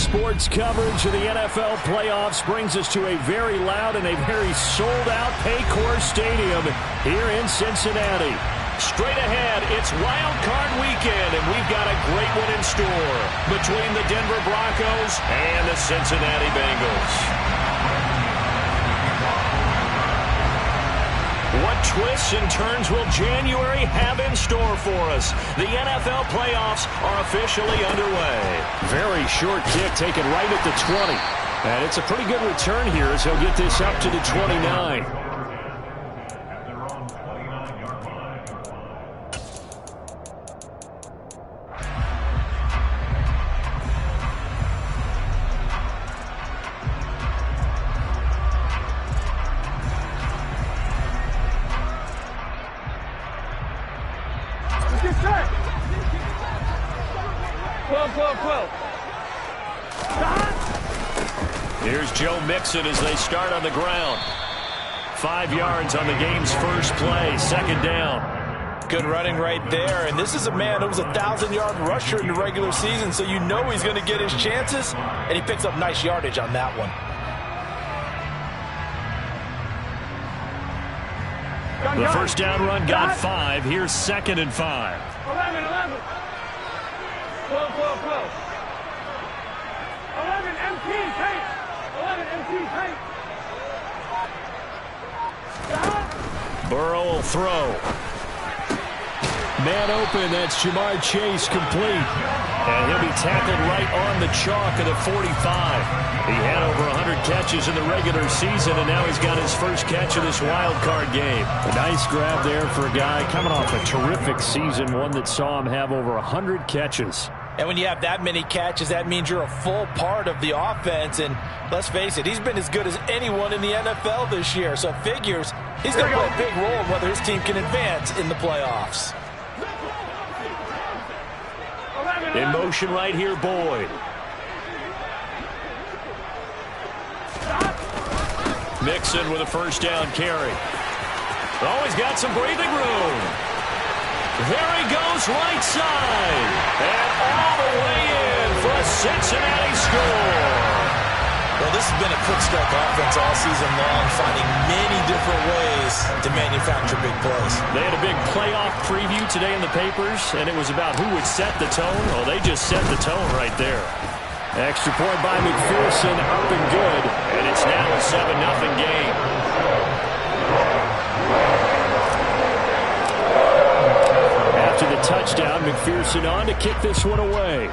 Sports coverage of the NFL playoffs brings us to a very loud and a very sold-out Paycor Stadium here in Cincinnati. Straight ahead, it's Wild Card Weekend, and we've got a great one in store between the Denver Broncos and the Cincinnati Bengals. What twists and turns will January have in store for us? The NFL playoffs are officially underway. Very short kick taken right at the 20. And it's a pretty good return here as he'll get this up to the 29. Here's Joe Mixon as they start on the ground. 5 yards on the game's first play, second down. Good running right there, and this is a man who was a 1,000-yard rusher in the regular season, so you know he's going to get his chances, and he picks up nice yardage on that one. The first down run got 5. Here's 2nd and 5. 11. 12. 11 MT tight. 11 MT tight. Burrow will throw. Man open, that's Jamar Chase complete. And he'll be tackled right on the chalk of the 45. He had over 100 catches in the regular season, and now he's got his first catch of this wild card game. A nice grab there for a guy coming off a terrific season, one that saw him have over 100 catches. And when you have that many catches, that means you're a full part of the offense. And let's face it, he's been as good as anyone in the NFL this year. So it figures he's going to play a big role in whether his team can advance in the playoffs. In motion right here, Boyd. Mixon with a first down carry. Oh, he's got some breathing room. There he goes, right side. And all the way in for a Cincinnati score. Well, this has been a quick-strike offense all season long, finding many different ways to manufacture big plays. They had a big playoff preview today in the papers, and it was about who would set the tone. Well, they just set the tone right there. Extra point by McPherson, up and good, and it's now a 7-0 game. After the touchdown, McPherson on to kick this one away.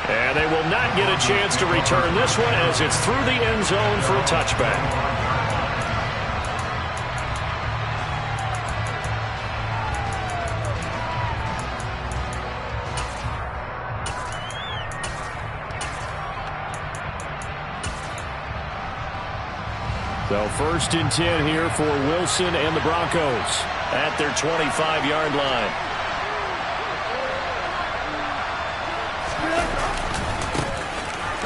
And they will not get a chance to return this one as it's through the end zone for a touchback. So 1st and 10 here for Wilson and the Broncos at their 25-yard line.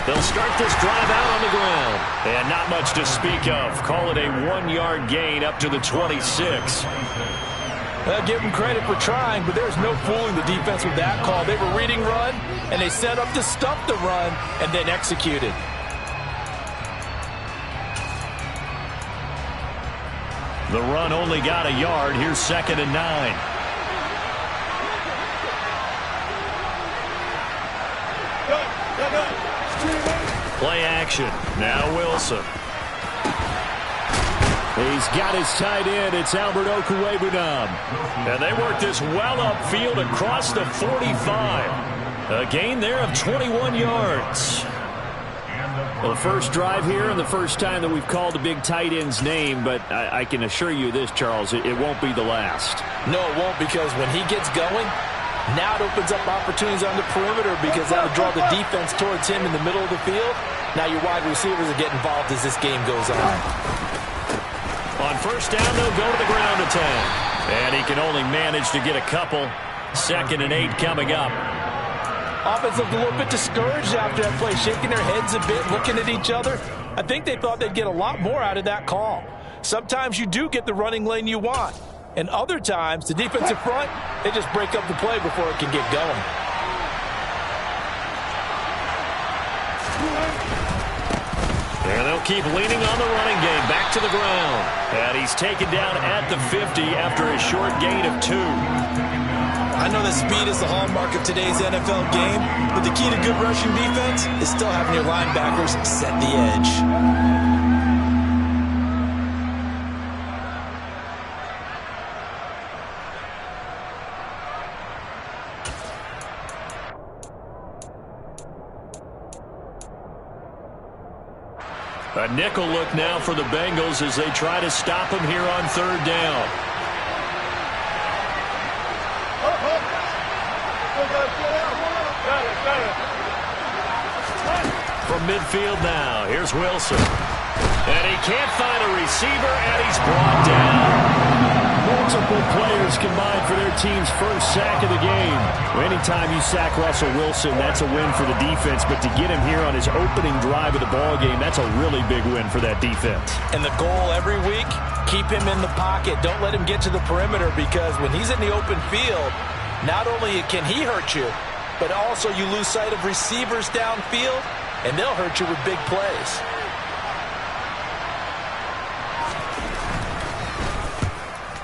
They'll start this drive out on the ground. And not much to speak of. Call it a 1-yard gain up to the 26. Give them credit for trying, but there's no fooling the defense with that call. They were reading run, and they set up to stuff the run, and then executed. The run only got a yard. Here's 2nd and 9. Play action. Now Wilson. He's got his tight end. It's Albert Okwuegbunam. And they work this well upfield across the 45. A gain there of 21 yards. Well, the first drive here and the first time that we've called a big tight end's name, but I can assure you this, Charles, it won't be the last. No, it won't, because when he gets going, now it opens up opportunities on the perimeter because that'll draw the defense towards him in the middle of the field. Now your wide receivers will get involved as this game goes on. On first down, they'll go to the ground attack. And he can only manage to get a couple. 2nd and 8 coming up. Offense looked a little bit discouraged after that play, shaking their heads a bit, looking at each other. I think they thought they'd get a lot more out of that call. Sometimes you do get the running lane you want. And other times, the defensive front, they just break up the play before it can get going. And they'll keep leaning on the running game. Back to the ground. And he's taken down at the 50 after a short gain of 2. I know that speed is the hallmark of today's NFL game, but the key to good rushing defense is still having your linebackers set the edge. A nickel look now for the Bengals as they try to stop him here on 3rd down. From midfield now, here's Wilson. And he can't find a receiver, and he's brought down. Multiple players combined for their team's first sack of the game. Anytime you sack Russell Wilson, that's a win for the defense. But to get him here on his opening drive of the ball game, that's a really big win for that defense. And the goal every week, keep him in the pocket. Don't let him get to the perimeter, because when he's in the open field, not only can he hurt you, but also you lose sight of receivers downfield, and they'll hurt you with big plays.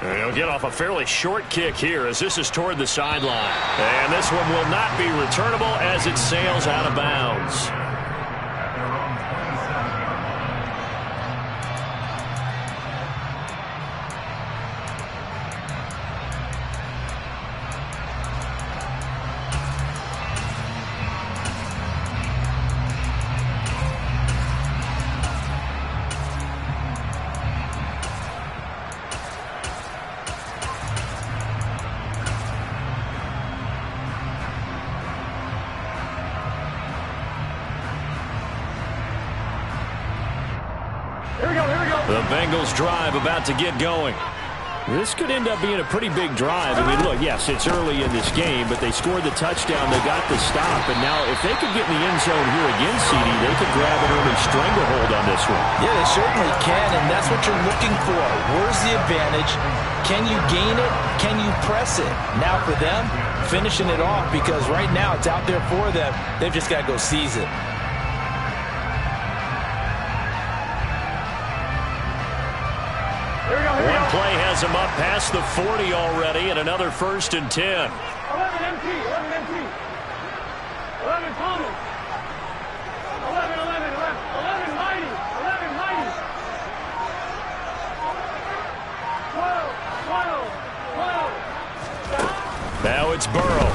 And he'll get off a fairly short kick here as this is toward the sideline. And this one will not be returnable as it sails out of bounds. The Bengals drive about to get going. This could end up being a pretty big drive. I mean, look, yes, it's early in this game, but they scored the touchdown. They got the stop. And now if they could get in the end zone here again, CD, they could grab an early stranglehold on this one. Yeah, they certainly can, and that's what you're looking for. Where's the advantage? Can you gain it? Can you press it? Now for them, finishing it off, because right now it's out there for them. They've just got to go seize it. One play has him up past the 40 already, and another 1st and 10. 11 MT, 11 MT. 11 Thomas. 11 Mighty. 11 Mighty. 12. Now it's Burrow.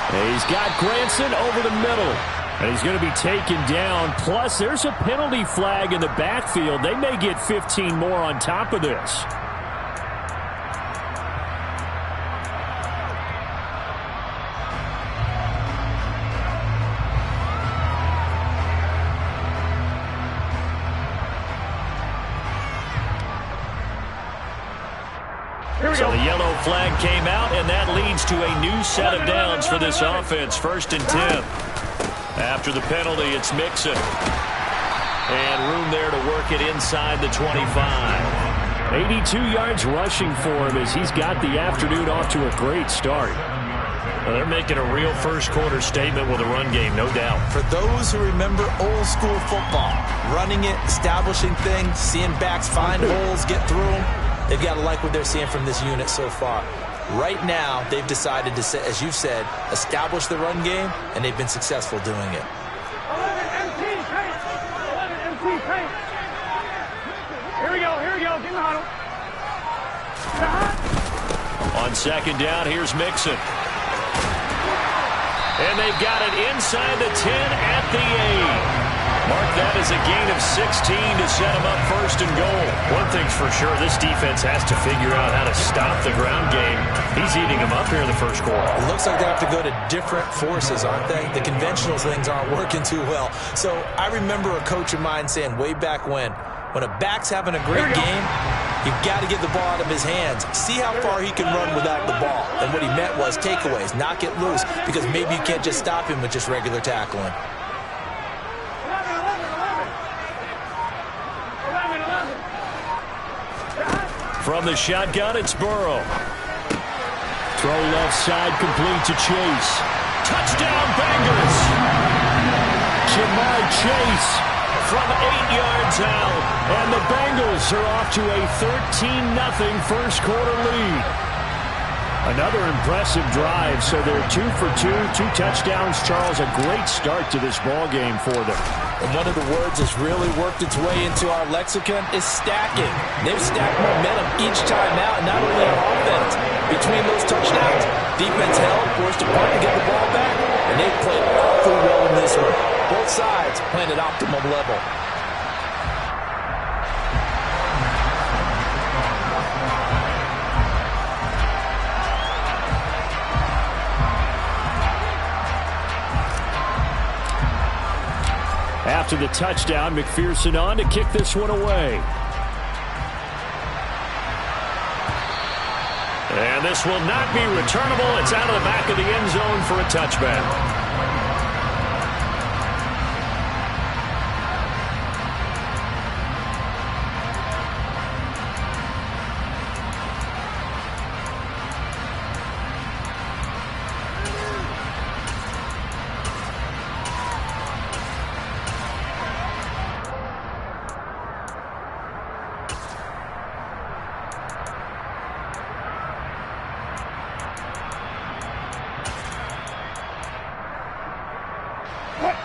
He's got Granson over the middle. And he's going to be taken down. Plus, there's a penalty flag in the backfield. They may get 15 more on top of this. So the yellow flag came out, and that leads to a new set of downs for this offense. 1st and 10. After the penalty, it's Mixon. And room there to work it inside the 25. 82 yards rushing for him as he's got the afternoon off to a great start. Well, they're making a real first-quarter statement with a run game, no doubt. For those who remember old-school football, running it, establishing things, seeing backs find holes, get through them, they've got to like what they're seeing from this unit so far. Right now, they've decided to, as you've said, establish the run game, and they've been successful doing it. 11 MT paint. Here we go. Get in the huddle. On 2nd down, here's Mixon. And they've got it inside the 10 at the 8. Mark that as a gain of 16 to set them up 1st and goal. One thing's for sure, this defense has to figure out how to stop the ground game. He's eating them up here in the 1st quarter. It looks like they have to go to different forces, aren't they? The conventional things aren't working too well. So I remember a coach of mine saying way back when a back's having a great game, you've got to get the ball out of his hands. See how far he can run without the ball. And what he meant was takeaways, not get loose, because maybe you can't just stop him with just regular tackling. From the shotgun, it's Burrow. Throw left side complete to Chase. Touchdown, Bengals! Jamar Chase from 8 yards out. And the Bengals are off to a 13-0 first quarter lead. Another impressive drive, so they're 2 for 2, 2 touchdowns. Charles, a great start to this ball game for them. And one of the words that's really worked its way into our lexicon is stacking. They've stacked momentum each time out, not only on offense. Between those touchdowns, defense held, forced a punt to get the ball back, and they've played awfully well in this one. Both sides playing at optimum level. After the touchdown, McPherson on to kick this one away. And this will not be returnable. It's out of the back of the end zone for a touchback.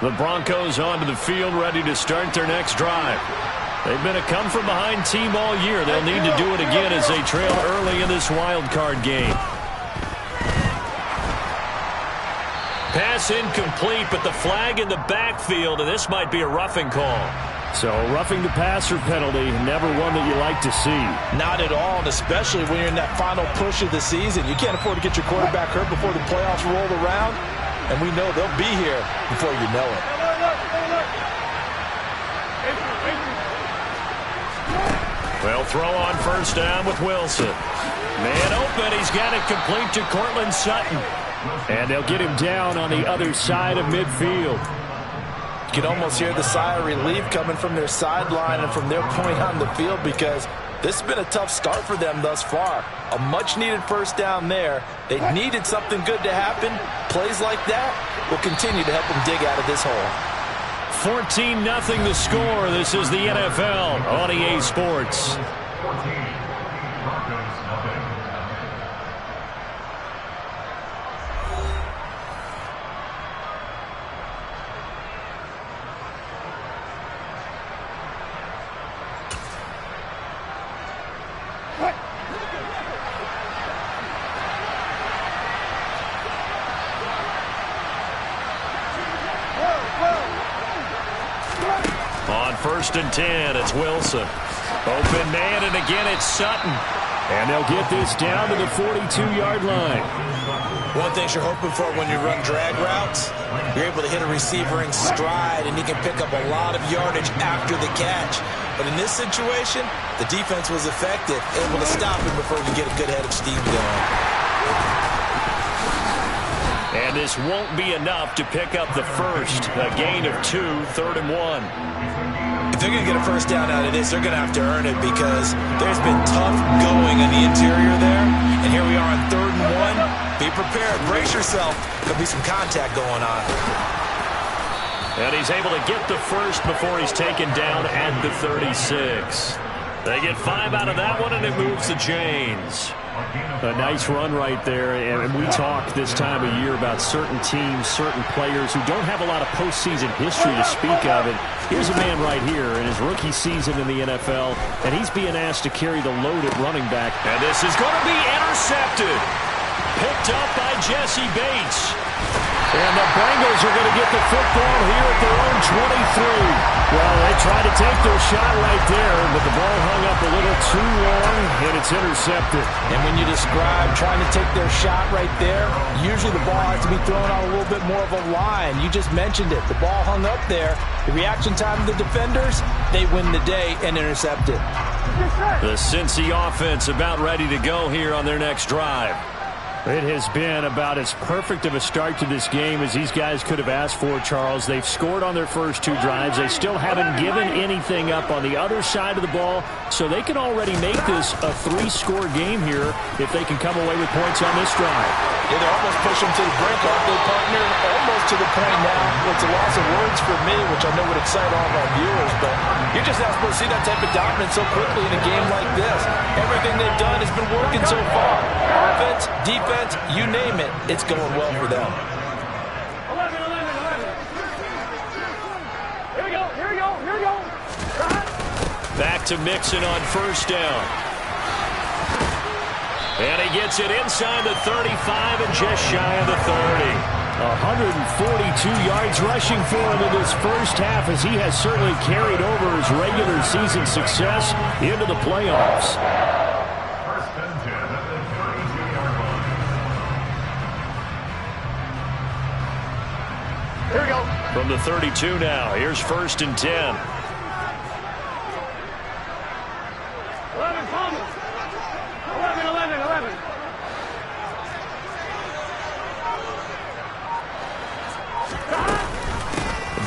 The Broncos onto the field, ready to start their next drive. They've been a come-from-behind team all year. They'll need to do it again as they trail early in this wild card game. Pass incomplete, but the flag in the backfield, and this might be a roughing call. So roughing the passer penalty, never one that you like to see. Not at all, and especially when you're in that final push of the season. You can't afford to get your quarterback hurt before the playoffs roll around. And we know they'll be here before you know it. Well, throw on first down with Wilson. Man open, he's got it complete to Cortland Sutton. And they'll get him down on the other side of midfield. You can almost hear the sigh of relief coming from their sideline and from their point on the field, because this has been a tough start for them thus far. A much-needed first down there. They needed something good to happen. Plays like that will continue to help them dig out of this hole. 14-0 the score. This is the NFL on EA Sports. First and 10, it's Wilson. Open man, and again it's Sutton. And they'll get this down to the 42-yard line. One thing you're hoping for when you run drag routes, you're able to hit a receiver in stride, and he can pick up a lot of yardage after the catch. But in this situation, the defense was effective, able to stop him before you get a good head of steam going. And this won't be enough to pick up the first. A gain of 2, 3rd and 1. If they're going to get a first down out of this, they're going to have to earn it, because there's been tough going on the interior there. And here we are on 3rd and 1. Be prepared. Brace yourself. Could be some contact going on. And he's able to get the first before he's taken down at the 36. They get 5 out of that one, and it moves the chains. A nice run right there, and we talk this time of year about certain teams, certain players who don't have a lot of postseason history to speak of. And here's a man right here in his rookie season in the NFL, and he's being asked to carry the load at running back. And this is going to be intercepted. Picked up by Jesse Bates. And the Bengals are going to get the football here at their own 23. Well, they tried to take their shot right there, but the ball hung up a little too long, and it's intercepted. And when you describe trying to take their shot right there, usually the ball has to be thrown on a little bit more of a line. You just mentioned it. The ball hung up there. The reaction time of the defenders, they win the day and intercept it. The Cincy offense about ready to go here on their next drive. It has been about as perfect of a start to this game as these guys could have asked for, Charles. They've scored on their first 2 drives. They still haven't given anything up on the other side of the ball, so they can already make this a 3-score game here if they can come away with points on this drive. Yeah, they're almost pushing them to the brink, aren't they, partner? Almost to the point now. It's a loss of words for me, which I know would excite all of our viewers, but you're just not supposed to see that type of dominance so quickly in a game like this. Everything they've done has been working so far. Offense, defense, you name it, it's going well for them. 11. Here we go. Back to Mixon on first down. And he gets it inside the 35 and just shy of the 30. 142 yards rushing for him in this first half, as he has certainly carried over his regular season success into the playoffs. Here we go. From the 32 now, here's 1st and 10. 11, Thomas. 11.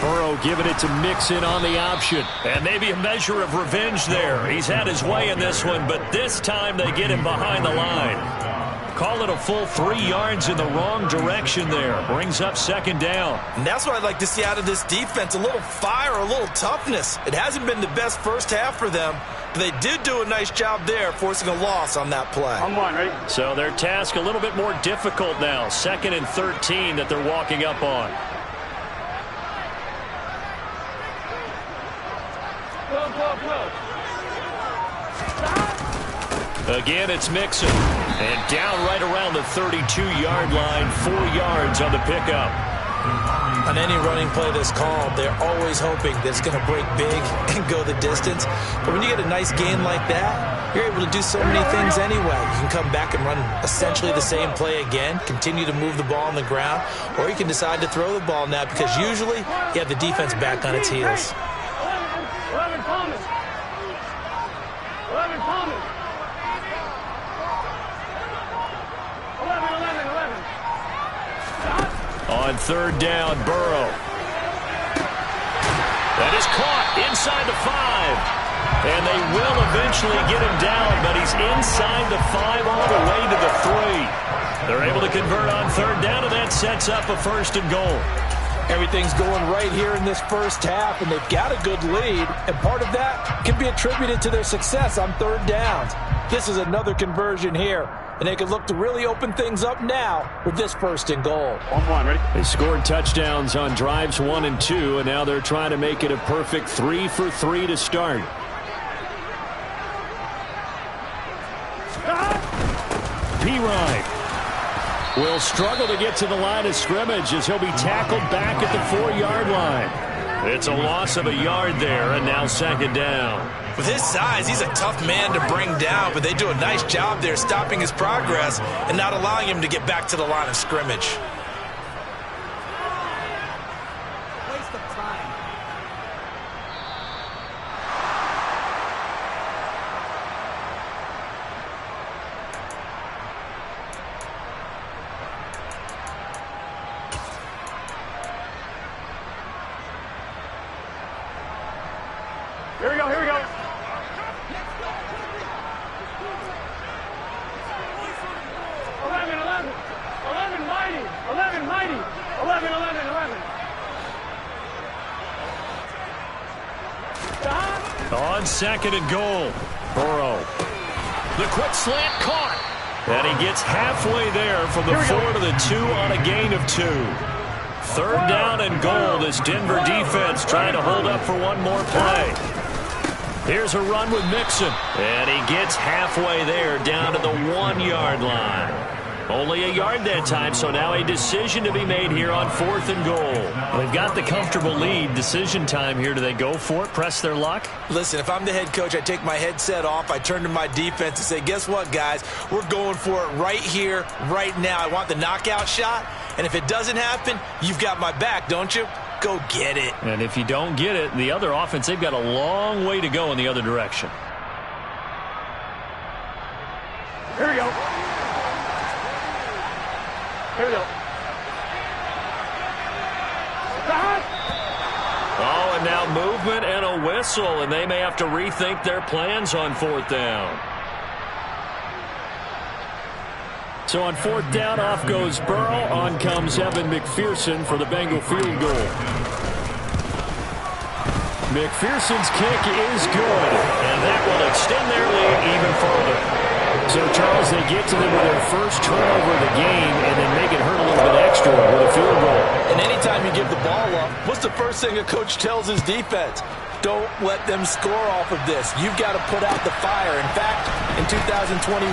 Burrow giving it to Mixon on the option. And maybe a measure of revenge there. He's had his way in this one, but this time they get him behind the line. Call it a full 3 yards in the wrong direction there. Brings up 2nd down. And that's what I'd like to see out of this defense. A little fire, a little toughness. It hasn't been the best first half for them, but they did do a nice job there, forcing a loss on that play. On one, ready? So their task a little bit more difficult now. 2nd and 13 that they're walking up on. Again, it's Mixon. And down right around the 32-yard line, 4 yards on the pickup. On any running play that's called, they're always hoping that it's going to break big and go the distance. But when you get a nice gain like that, you're able to do so many things anyway. You can come back and run essentially the same play again, continue to move the ball on the ground, or you can decide to throw the ball now because usually you have the defense back on its heels. 11, Thomas. 11, Thomas. 11. On 3rd down, Burrow. That is caught inside the 5. And they will eventually get him down, but he's inside the 5 all the way to the 3. They're able to convert on 3rd down, and that sets up a 1st and goal. Everything's going right here in this first half, and they've got a good lead, and part of that can be attributed to their success on 3rd downs. This is another conversion here, and they can look to really open things up now with this 1st and goal. On one, ready? They scored touchdowns on drives 1 and 2, and now they're trying to make it a perfect 3 for 3 to start. P-Ryan will struggle to get to the line of scrimmage as he'll be tackled back at the 4-yard line. It's a loss of a yard there, and now 2nd down. With his size, he's a tough man to bring down, but they do a nice job there stopping his progress and not allowing him to get back to the line of scrimmage. Waste of time. Here we go. 11, mighty. 11. On 2nd and goal, Burrow. The quick slant caught. And he gets halfway there from the 4 to the 2 on a gain of 2. 3rd down and goal. This Denver defense trying to hold up for one more play. Here's a run with Mixon. And he gets halfway there down to the 1-yard line. Only a yard that time, so now a decision to be made here on 4th and goal. They've got the comfortable lead. Decision time here. Do they go for it, press their luck? Listen, if I'm the head coach, I take my headset off, I turn to my defense and say, guess what, guys? We're going for it right here, right now. I want the knockout shot, and if it doesn't happen, you've got my back, don't you? Go get it. And if you don't get it, the other offense, they've got a long way to go in the other direction. Here we go. Oh, and now movement and a whistle, and they may have to rethink their plans on 4th down. So on fourth down, off goes Burrow. On comes Evan McPherson for the Bengal field goal. McPherson's kick is good, and that will extend their lead even further. So, Charles, they get to them with their first turnover of the game and then make it hurt a little bit extra with a field goal. And anytime you give the ball up, what's the first thing a coach tells his defense? Don't let them score off of this. You've got to put out the fire. In fact, in 2021,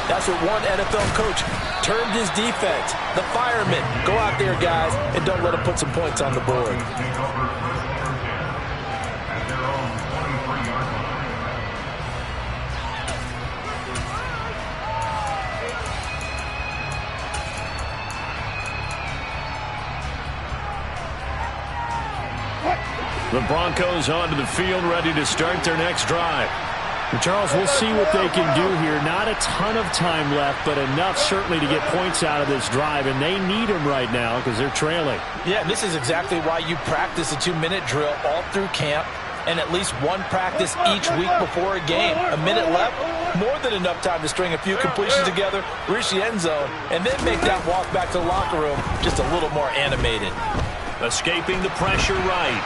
that's what one NFL coach termed his defense. The firemen. Go out there, guys, and don't let them put some points on the board. The Broncos onto the field, ready to start their next drive. And Charles, we'll see what they can do here. Not a ton of time left, but enough certainly to get points out of this drive, and they need them right now because they're trailing. Yeah, this is exactly why you practice a 2-minute drill all through camp and at least one practice each week before a game. A minute left, more than enough time to string a few completions together, reach the end zone, and then make that walk back to the locker room just a little more animated. Escaping the pressure right.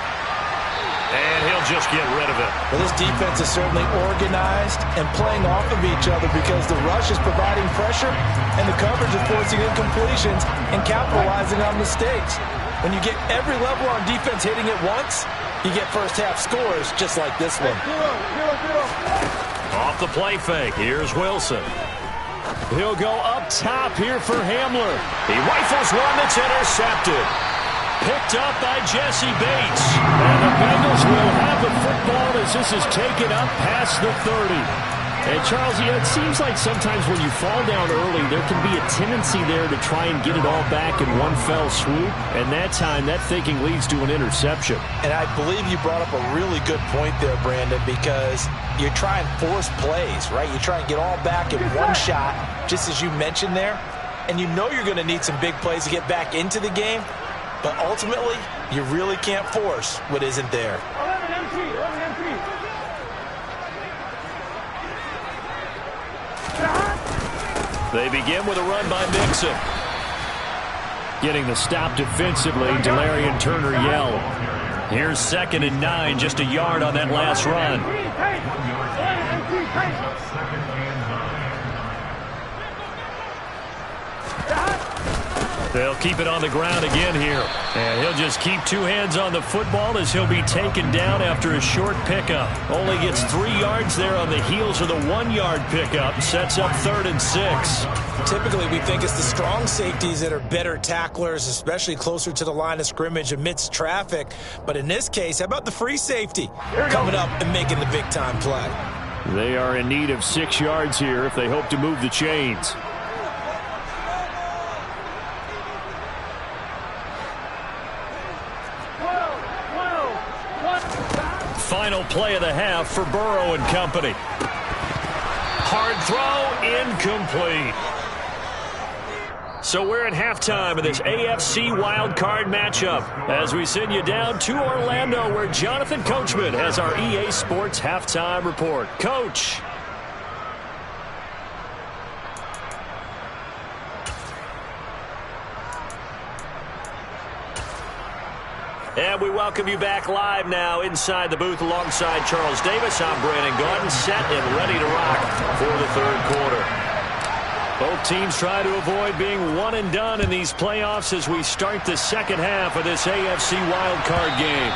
And he'll just get rid of it. Well, this defense is certainly organized and playing off of each other because the rush is providing pressure and the coverage is forcing incompletions and capitalizing on mistakes. When you get every level on defense hitting it once, you get first half scores just like this one. Off the play fake. Here's Wilson. He'll go up top here for Hamler. He rifles one that's intercepted. Picked up by Jesse Bates. And the Bengals will have the football as this is taken up past the 30. And Charles, it seems like sometimes when you fall down early, there can be a tendency there to try and get it all back in one fell swoop. And that time, that thinking leads to an interception. And I believe you brought up a really good point there, Brandon, because you're trying to force plays, right? You try and get all back in one shot, just as you mentioned there. And you know you're going to need some big plays to get back into the game. But ultimately, you really can't force what isn't there. They begin with a run by Mixon. Getting the stop defensively, Delarian Turner yelled. Here's 2nd and 9, just a yard on that last run. They'll keep it on the ground again here. And he'll just keep two hands on the football as he'll be taken down after a short pickup. Only gets 3 yards there on the heels of the 1-yard pickup. Sets up 3rd and 6. Typically, we think it's the strong safeties that are better tacklers, especially closer to the line of scrimmage amidst traffic. But in this case, how about the free safety coming up and making the big-time play? They are in need of 6 yards here if they hope to move the chains. Final play of the half for Burrow and company. Hard throw, incomplete. So we're at halftime of this AFC wildcard matchup as we send you down to Orlando where Jonathan Coachman has our EA Sports halftime report. Coach. And we welcome you back live now inside the booth alongside Charles Davis. I'm Brandon Gaudin, set and ready to rock for the 3rd quarter. Both teams try to avoid being one and done in these playoffs as we start the 2nd half of this AFC wildcard game.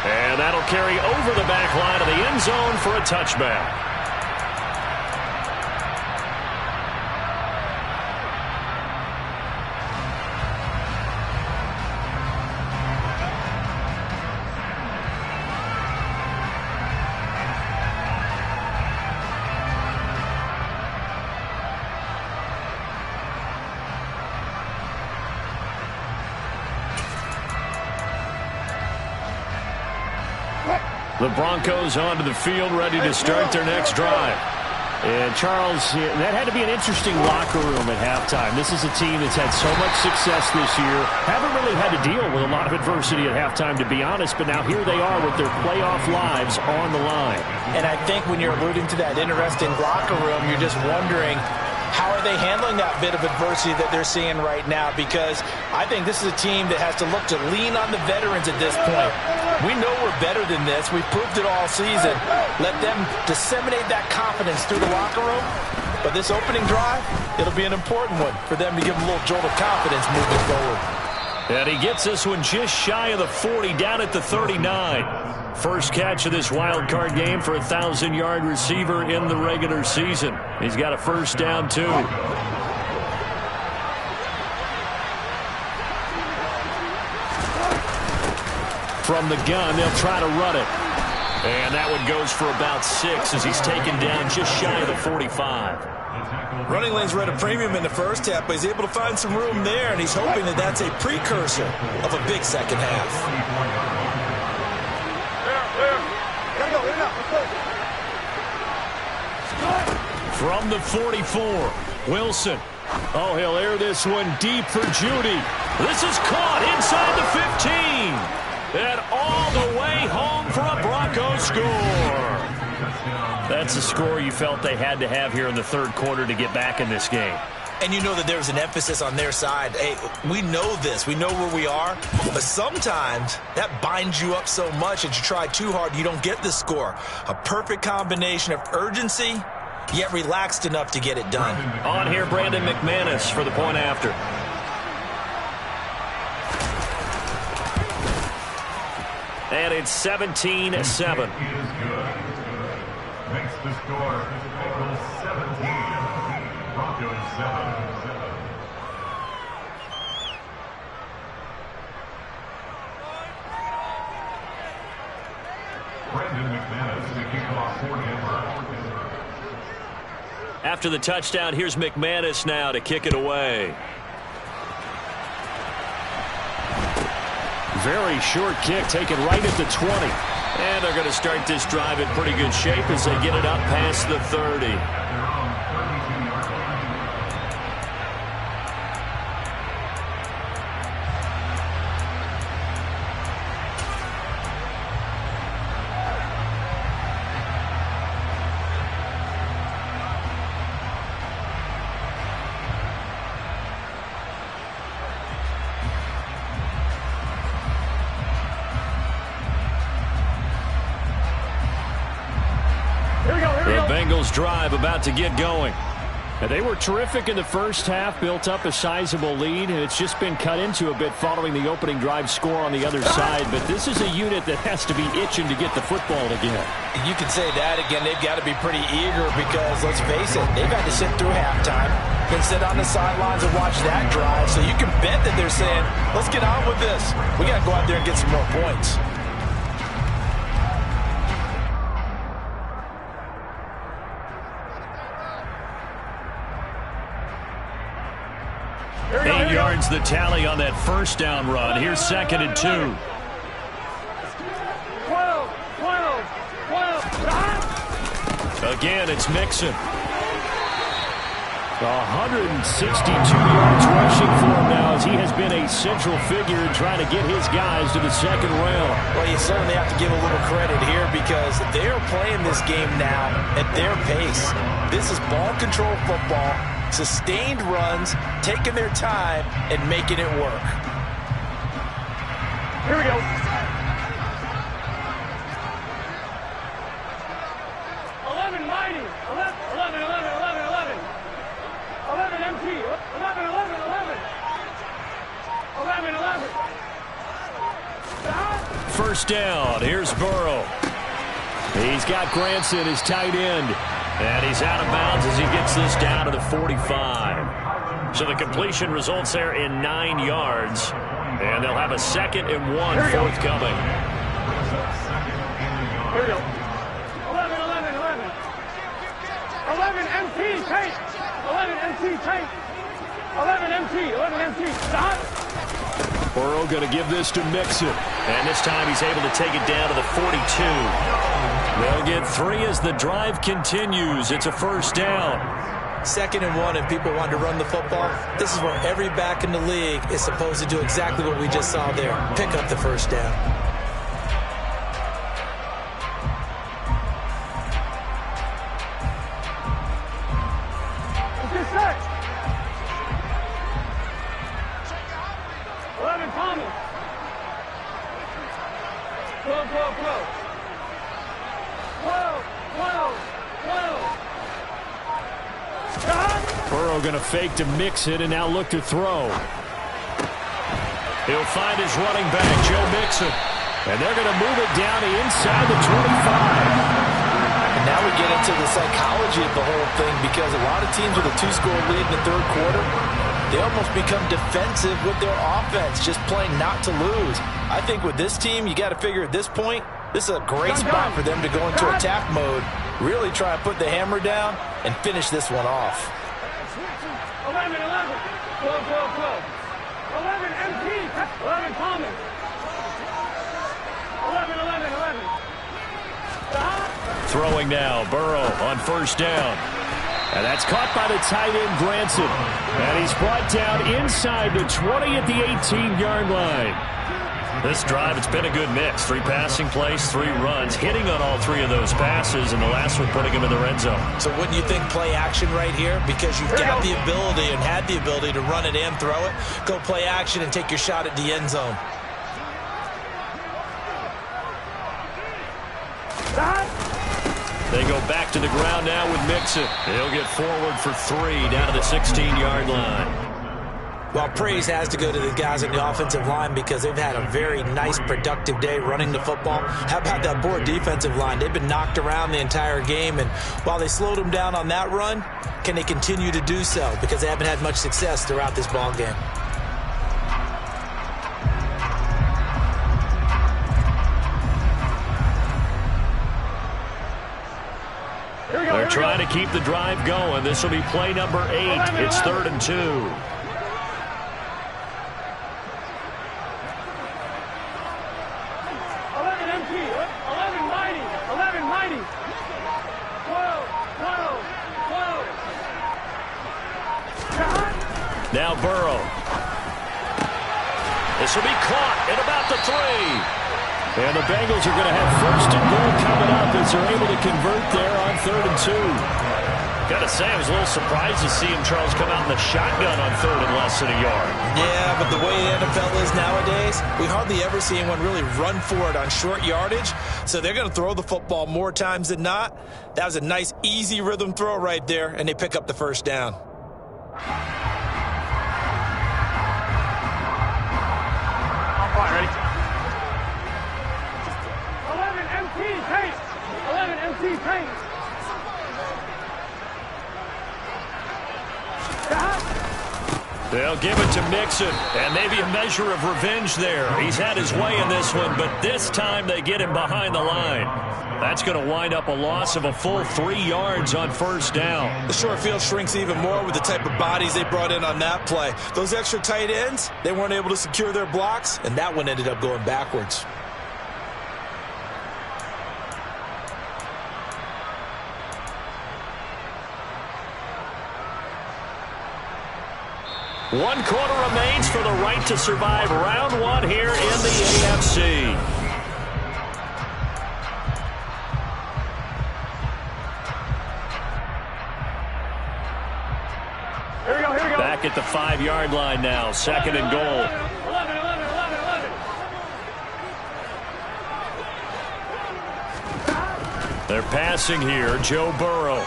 And that'll carry over the back line of the end zone for a touchback. The Broncos onto the field, ready to start their next drive. And, Charles, that had to be an interesting locker room at halftime. This is a team that's had so much success this year. Haven't really had to deal with a lot of adversity at halftime, to be honest, but now here they are with their playoff lives on the line. And I think when you're alluding to that interesting locker room, you're just wondering, How are they handling that bit of adversity that they're seeing right now? Because I think this is a team that has to look to lean on the veterans at this point. We know we're better than this. We've proved it all season. Let them disseminate that confidence through the locker room. But this opening drive, it'll be an important one for them to give them a little jolt of confidence moving forward. And he gets this one just shy of the 40, down at the 39. First catch of this wild card game for a 1,000-yard receiver in the regular season. He's got a first down, too. From the gun, they'll try to run it. And that one goes for about 6 as he's taken down just shy of the 45. Running lanes were at a premium in the first half, but he's able to find some room there, and he's hoping that that's a precursor of a big second half. From the 44, Wilson. Oh, he'll air this one deep for Judy. This is caught inside the 15. And all the way home for a Broncos score. That's a score you felt they had to have here in the third quarter to get back in this game. And you know that there's an emphasis on their side. Hey, we know this. We know where we are. But sometimes that binds you up so much that you try too hard, you don't get the score. A perfect combination of urgency, yet relaxed enough to get it done. On here, Brandon McManus for the point after. And it's 17-7. Makes the score Bengals 17, Broncos 7. Brandon McManus to kick off for Denver. After the touchdown, here's McManus now to kick it away. Very short kick taken right at the 20. And they're going to start this drive in pretty good shape as they get it up past the 30. Bengals drive about to get going. And they were terrific in the first half, built up a sizable lead, and it's just been cut into a bit following the opening drive score on the other side. But this is a unit that has to be itching to get the football again. You can say that again. They've got to be pretty eager because, let's face it, they've had to sit through halftime and sit on the sidelines and watch that drive. So you can bet that they're saying, let's get on with this. We got to go out there and get some more points. 8 yards the tally on that first down run. Here's 2nd and 2. 12, 12. Again, it's Mixon. 162 yards rushing for him now as he has been a central figure in trying to get his guys to the second round. Well, you certainly have to give a little credit here because they're playing this game now at their pace. This is ball control football. Sustained runs, taking their time, and making it work. Here we go. 11 mighty. 11, 11, 11, 11, 11. 11 MT. 11, 11, 11. 11, 11. First down. Here's Burrow. He's got Granson, his tight end. And he's out of bounds as he gets this down to the 45. So the completion results there in 9 yards. And they'll have a 2nd and 1 forthcoming. Here we go. 11, 11, 11. 11 MT, take. 11 MT, take. 11 MT, 11 MT, stop. Burrow going to give this to Mixon. And this time he's able to take it down to the 42. They'll get 3 as the drive continues. It's a first down. 2nd and 1, and people want to run the football. This is where every back in the league is supposed to do exactly what we just saw there. Pick up the first down. It's just set. 11 Thomas. 12, 12, 12. 12, 12, 12. Burrow going to fake to mix it and now look to throw. He'll find his running back, Joe Mixon. And they're going to move it down to inside the 25. And now we get into the psychology of the whole thing, because a lot of teams with a 2-score lead in the third quarter, they almost become defensive with their offense, just playing not to lose. I think with this team, you got to figure at this point, this is a great spot for them to go into attack mode, really try to put the hammer down and finish this one off. 11, 11. 12, 12, 12. 11 MT. 11 Thomas. 11, 11, 11. Throwing now, Burrow on first down. And that's caught by the tight end, Granson. And he's brought down inside the 20 at the 18-yard line. This drive, it's been a good mix. 3 passing plays, 3 runs, hitting on all 3 of those passes, and the last one putting him in the red zone. So wouldn't you think play action right here? Because you've got the ability and had the ability to run it and throw it. Go play action and take your shot at the end zone. They go back to the ground now with Mixon. He'll get forward for 3 down to the 16-yard line. Well, praise has to go to the guys on the offensive line, because they've had a very nice, productive day running the football. How about that poor defensive line? They've been knocked around the entire game, and while they slowed them down on that run, can they continue to do so? Because they haven't had much success throughout this ball game. They're trying to keep the drive going. This will be play number 8. It's 3rd and 2. 11 MT. 11 Mighty. 11 Mighty. 12, 12, 12. Now Burrow. This will be caught at about the 3. And the Bengals are going to have 1st and goal coming up as they're able to convert there on 3rd and 2. Got to say, I was a little surprised to see him, Charles, come out in the shotgun on 3rd and less than a yard. Yeah, but the way the NFL is nowadays, we hardly ever see anyone really run for it on short yardage. So they're going to throw the football more times than not. That was a nice, easy rhythm throw right there, and they pick up the 1st down. All right, ready? 11 MT paint. 11 MT paint. They'll give it to Mixon, and maybe a measure of revenge there. He's had his way in this one, but this time they get him behind the line. That's going to wind up a loss of a full 3 yards on 1st down. The short field shrinks even more with the type of bodies they brought in on that play. Those extra tight ends, they weren't able to secure their blocks, and that one ended up going backwards. One quarter remains for the right to survive round 1 here in the AFC. Here we go, here we go. Back at the 5-yard line now, 2nd and goal. 11, 11, 11, 11. They're passing here, Joe Burrow.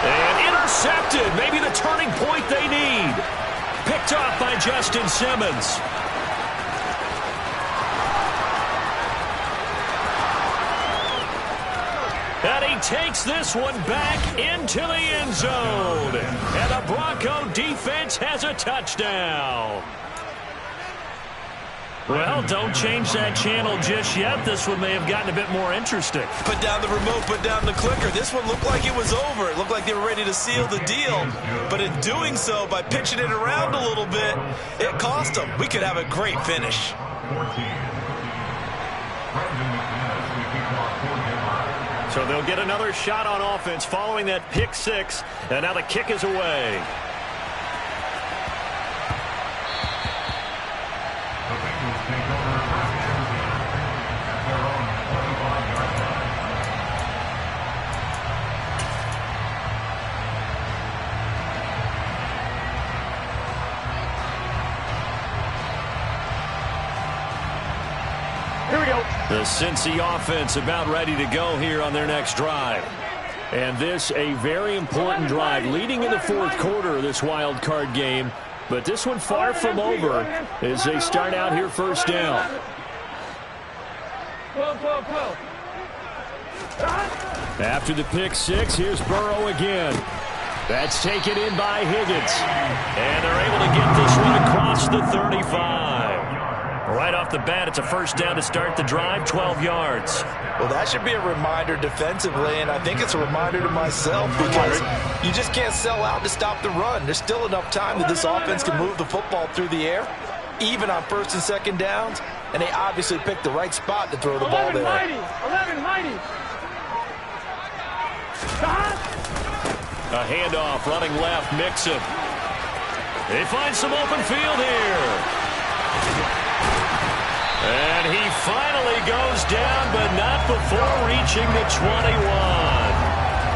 And intercepted, maybe the turning point they need. Picked off by Justin Simmons. And he takes this one back into the end zone. And the Bronco defense has a touchdown. Well, don't change that channel just yet. This one may have gotten a bit more interesting. Put down the remote, put down the clicker. This one looked like it was over. It looked like they were ready to seal the deal. But in doing so, by pitching it around a little bit, it cost them. We could have a great finish. So they'll get another shot on offense following that pick 6. And now the kick is away. The Cincy offense about ready to go here on their next drive. And this a very important drive leading in the fourth quarter of this wild card game. But this one far from over as they start out here first down. After the pick six, here's Burrow again. That's taken in by Higgins. And they're able to get this one across the 35. Right off the bat, it's a first down to start the drive, 12 yards. Well, that should be a reminder defensively, and I think it's a reminder to myself because you just can't sell out to stop the run. There's still enough time that this offense can move the football through the air, even on first and second downs, and they obviously picked the right spot to throw the ball there. 11 mighty. A handoff, running left, Mixon. They find some open field here. And he finally goes down, but not before reaching the 21.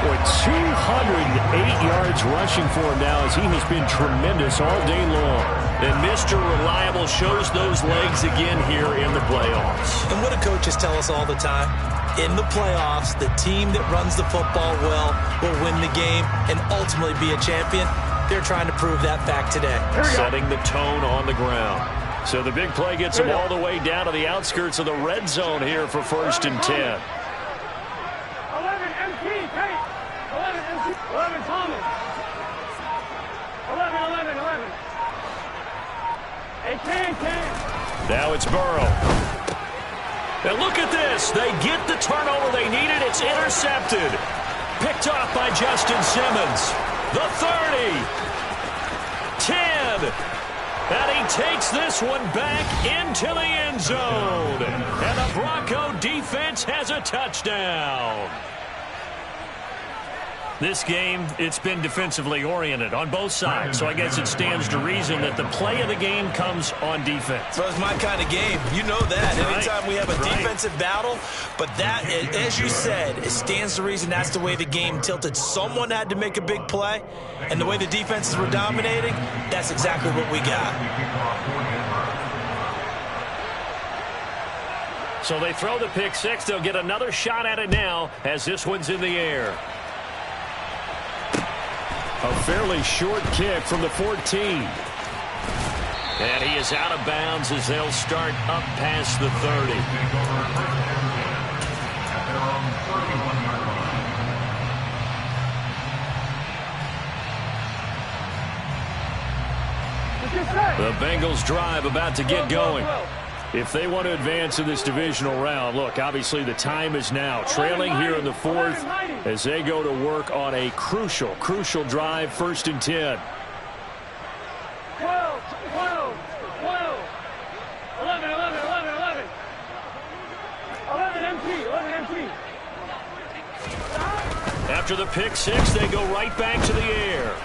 With 208 yards rushing for him now as he has been tremendous all day long. And Mr. Reliable shows those legs again here in the playoffs. And what do coaches tell us all the time? In the playoffs, the team that runs the football well will win the game and ultimately be a champion. They're trying to prove that fact today. Setting the tone on the ground. So the big play gets them all the way down to the outskirts of the red zone here for first and 10. 11 MT, Tate. 11 MT. 11 Thomas. 11. Hey, can. Now it's Burrow. And look at this. They get the turnover they needed. It's intercepted. Picked off by Justin Simmons. The 30. 10. And he takes this one back into the end zone. And the Bronco defense has a touchdown. This game, it's been defensively oriented on both sides. So I guess it stands to reason that the play of the game comes on defense. So it's my kind of game. You know that. Anytime we have a defensive battle. But that, as you said, it stands to reason that's the way the game tilted. Someone had to make a big play. And the way the defenses were dominating, that's exactly what we got. So they throw the pick six. They'll get another shot at it now as this one's in the air. A fairly short kick from the 14. And he is out of bounds as they'll start up past the 30. The Bengals drive about to get going. If they want to advance in this divisional round, look, obviously the time is now. Trailing here in the fourth as they go to work on a crucial drive, first and 10. 12. 11. 11 MT. After the pick six, they go right back to the air.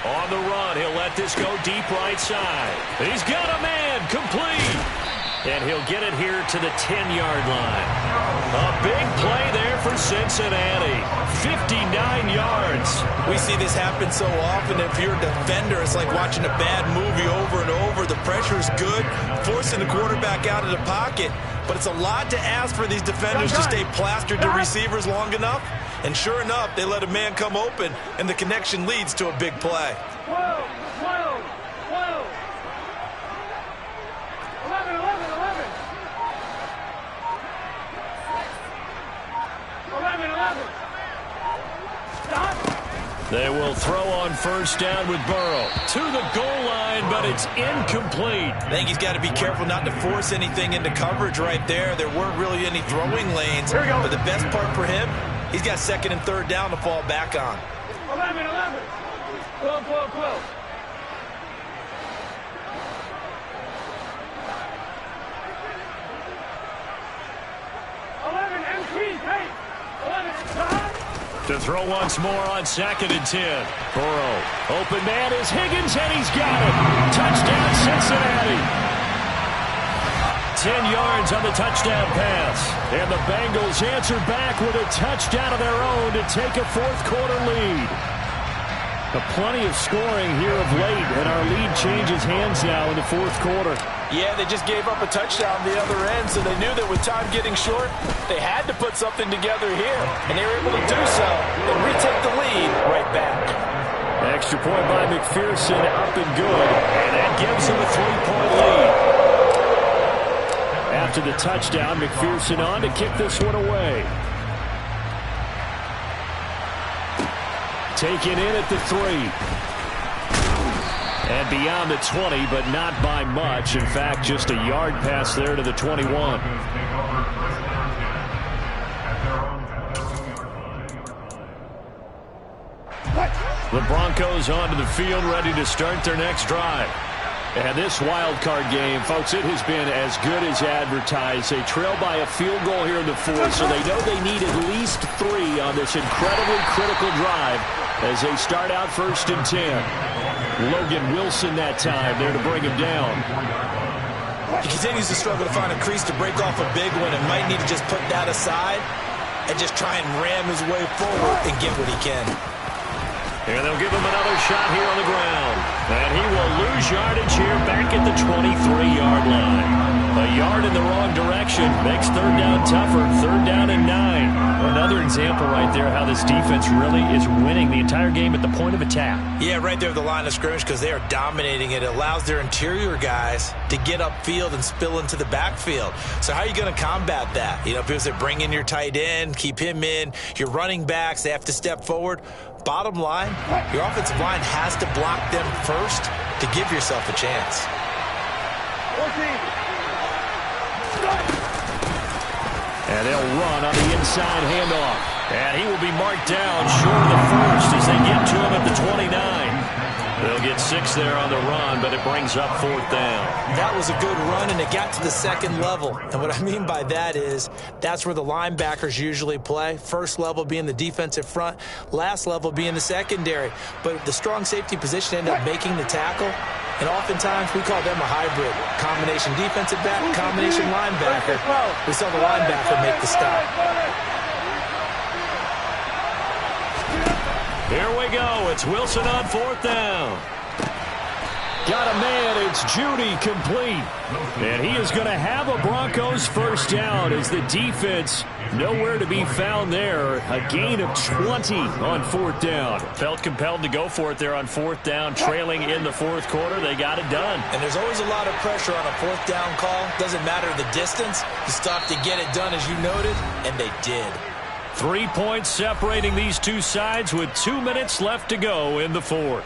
On the run, he'll let this go deep right side. He's got a man, complete. And he'll get it here to the 10-yard line. A big play there for Cincinnati. 59 yards. We see this happen so often. If you're a defender, it's like watching a bad movie over and over. The pressure is good, forcing the quarterback out of the pocket. But it's a lot to ask for these defenders to stay plastered to receivers long enough. And sure enough, they let a man come open, and the connection leads to a big play. 12. 11. 11. Stop. They will throw on first down with Burrow to the goal line, but it's incomplete. I think he's got to be careful not to force anything into coverage right there. There weren't really any throwing lanes. But the best part for him, he's got second and third down to fall back on. 11. 12. 11 MT, Tate. 11 stop. To throw once more on second and 10. Burrow. Open man is Higgins, and he's got it. Touchdown, Cincinnati. 10 yards on the touchdown pass. And the Bengals answer back with a touchdown of their own to take a fourth quarter lead. Plenty of scoring here of late, and our lead changes hands now in the fourth quarter. Yeah, they just gave up a touchdown on the other end, so they knew that with time getting short, they had to put something together here, and they were able to do so and retake the lead right back. Extra point by McPherson, up and good, and that gives them a 3-point lead. After the touchdown, McPherson on to kick this one away. Taken in at the 3. And beyond the 20, but not by much. In fact, just a yard pass there to the 21. The Broncos onto the field, ready to start their next drive. And this wild card game, folks, it has been as good as advertised. They trail by a field goal here in the fourth, so they know they need at least 3 on this incredibly critical drive as they start out 1st and 10. Logan Wilson that time there to bring him down. He continues to struggle to find a crease to break off a big one and might need to just put that aside and just try and ram his way forward and get what he can. And they'll give him another shot here on the ground. And he will lose yardage here back at the 23-yard line. A yard in the wrong direction makes 3rd down tougher. 3rd down and 9. Another example right there how this defense really is winning the entire game at the point of attack. Yeah, right there at the line of scrimmage because they are dominating it. It allows their interior guys to get upfield and spill into the backfield. So how are you going to combat that? You know, people say bring in your tight end, keep him in. Your running backs, they have to step forward. Bottom line, your offensive line has to block them first to give yourself a chance. And they'll run on the inside handoff. And he will be marked down short of the first as they get to him at the 29. They'll get 6 there on the run, but it brings up 4th down. That was a good run, and it got to the 2nd level. And what I mean by that is that's where the linebackers usually play. First level being the defensive front, last level being the secondary. But the strong safety position ended up making the tackle, and oftentimes we call them a hybrid. Combination defensive back, combination linebacker. We saw the linebacker make the stop. Here we go. It's Wilson on 4th down. Got a man. It's Judy complete. And he is going to have a Broncos 1st down as the defense nowhere to be found there. A gain of 20 on 4th down. Felt compelled to go for it there on 4th down. Trailing in the 4th quarter. They got it done. And there's always a lot of pressure on a 4th down call. Doesn't matter the distance. You stop to get it done as you noted, and they did. 3 points separating these two sides with 2 minutes left to go in the 4th.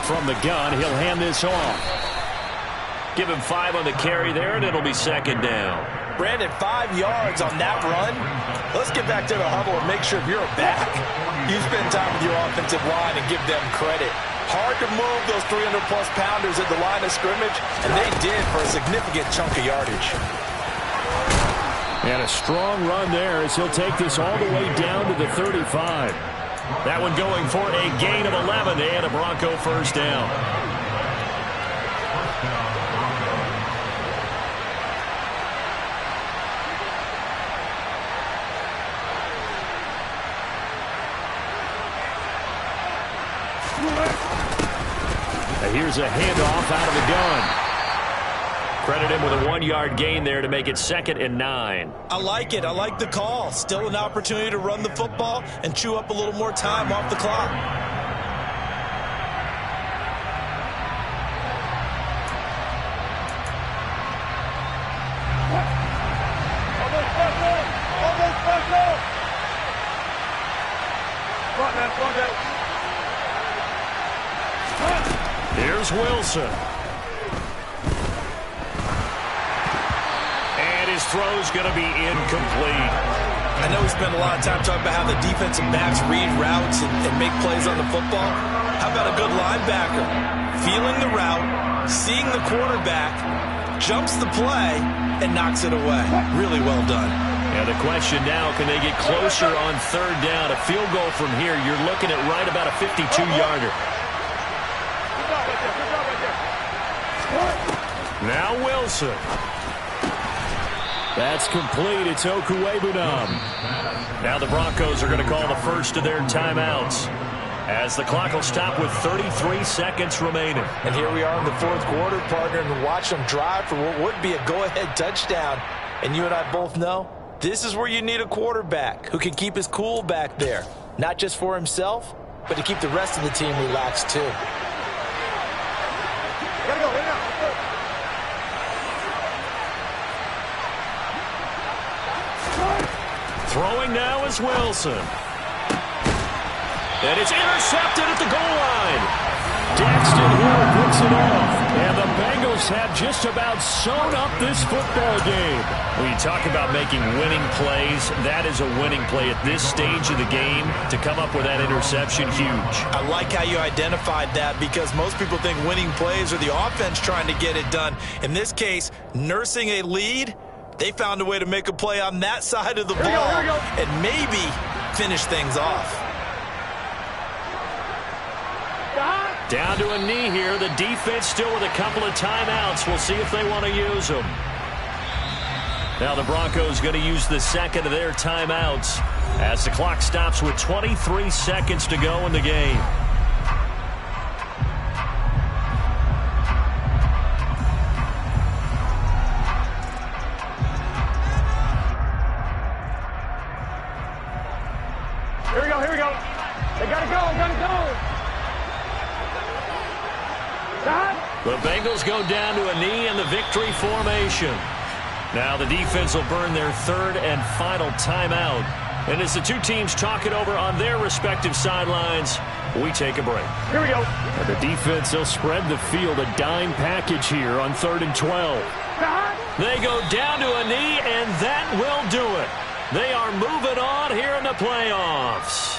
From the gun, he'll hand this off. Give him 5 on the carry there, and it'll be 2nd down. Brandon, 5 yards on that run. Let's get back to the huddle and make sure you're back. You spend time with your offensive line and give them credit. Hard to move those 300-plus pounders at the line of scrimmage, and they did for a significant chunk of yardage. And a strong run there as he'll take this all the way down to the 35. That one going for a gain of 11 and a Bronco 1st down. Here's a handoff out of the gun. Credit him with a 1-yard gain there to make it 2nd and 9. I like it. I like the call. Still an opportunity to run the football and chew up a little more time off the clock. Here's Wilson. And his throw's going to be incomplete. I know we spent a lot of time talking about how the defensive backs read routes and make plays on the football. How about a good linebacker? Feeling the route, seeing the quarterback, jumps the play, and knocks it away. Really well done. Yeah, the question now, can they get closer on 3rd down? A field goal from here, you're looking at right about a 52-yarder. Now Wilson. That's complete. It's Okuwebunam. Now the Broncos are going to call the first of their timeouts, as the clock will stop with 33 seconds remaining. And here we are in the fourth quarter, partner, and watch them drive for what would be a go-ahead touchdown. And you and I both know this is where you need a quarterback who can keep his cool back there, not just for himself, but to keep the rest of the team relaxed too. Gotta go, gotta go. Throwing now is Wilson. And it's intercepted at the goal line. Daxton Hill picks it off. And the Bengals have just about sewn up this football game. When you talk about making winning plays, that is a winning play at this stage of the game. To come up with that interception, huge. I like how you identified that, because most people think winning plays are the offense trying to get it done. In this case, nursing a lead, they found a way to make a play on that side of the ball and maybe finish things off. Down to a knee here. The defense still with a couple of timeouts. We'll see if they want to use them. Now the Broncos going to use the second of their timeouts as the clock stops with 23 seconds to go in the game. Here we go, here we go. They gotta go, gotta go. The Bengals go down to a knee in the victory formation. Now the defense will burn their third and final timeout. And as the two teams talk it over on their respective sidelines, we take a break. Here we go. And the defense, they'll spread the field, a dime package here on 3rd and 12. They go down to a knee, and that will do it. They are moving on here in the playoffs.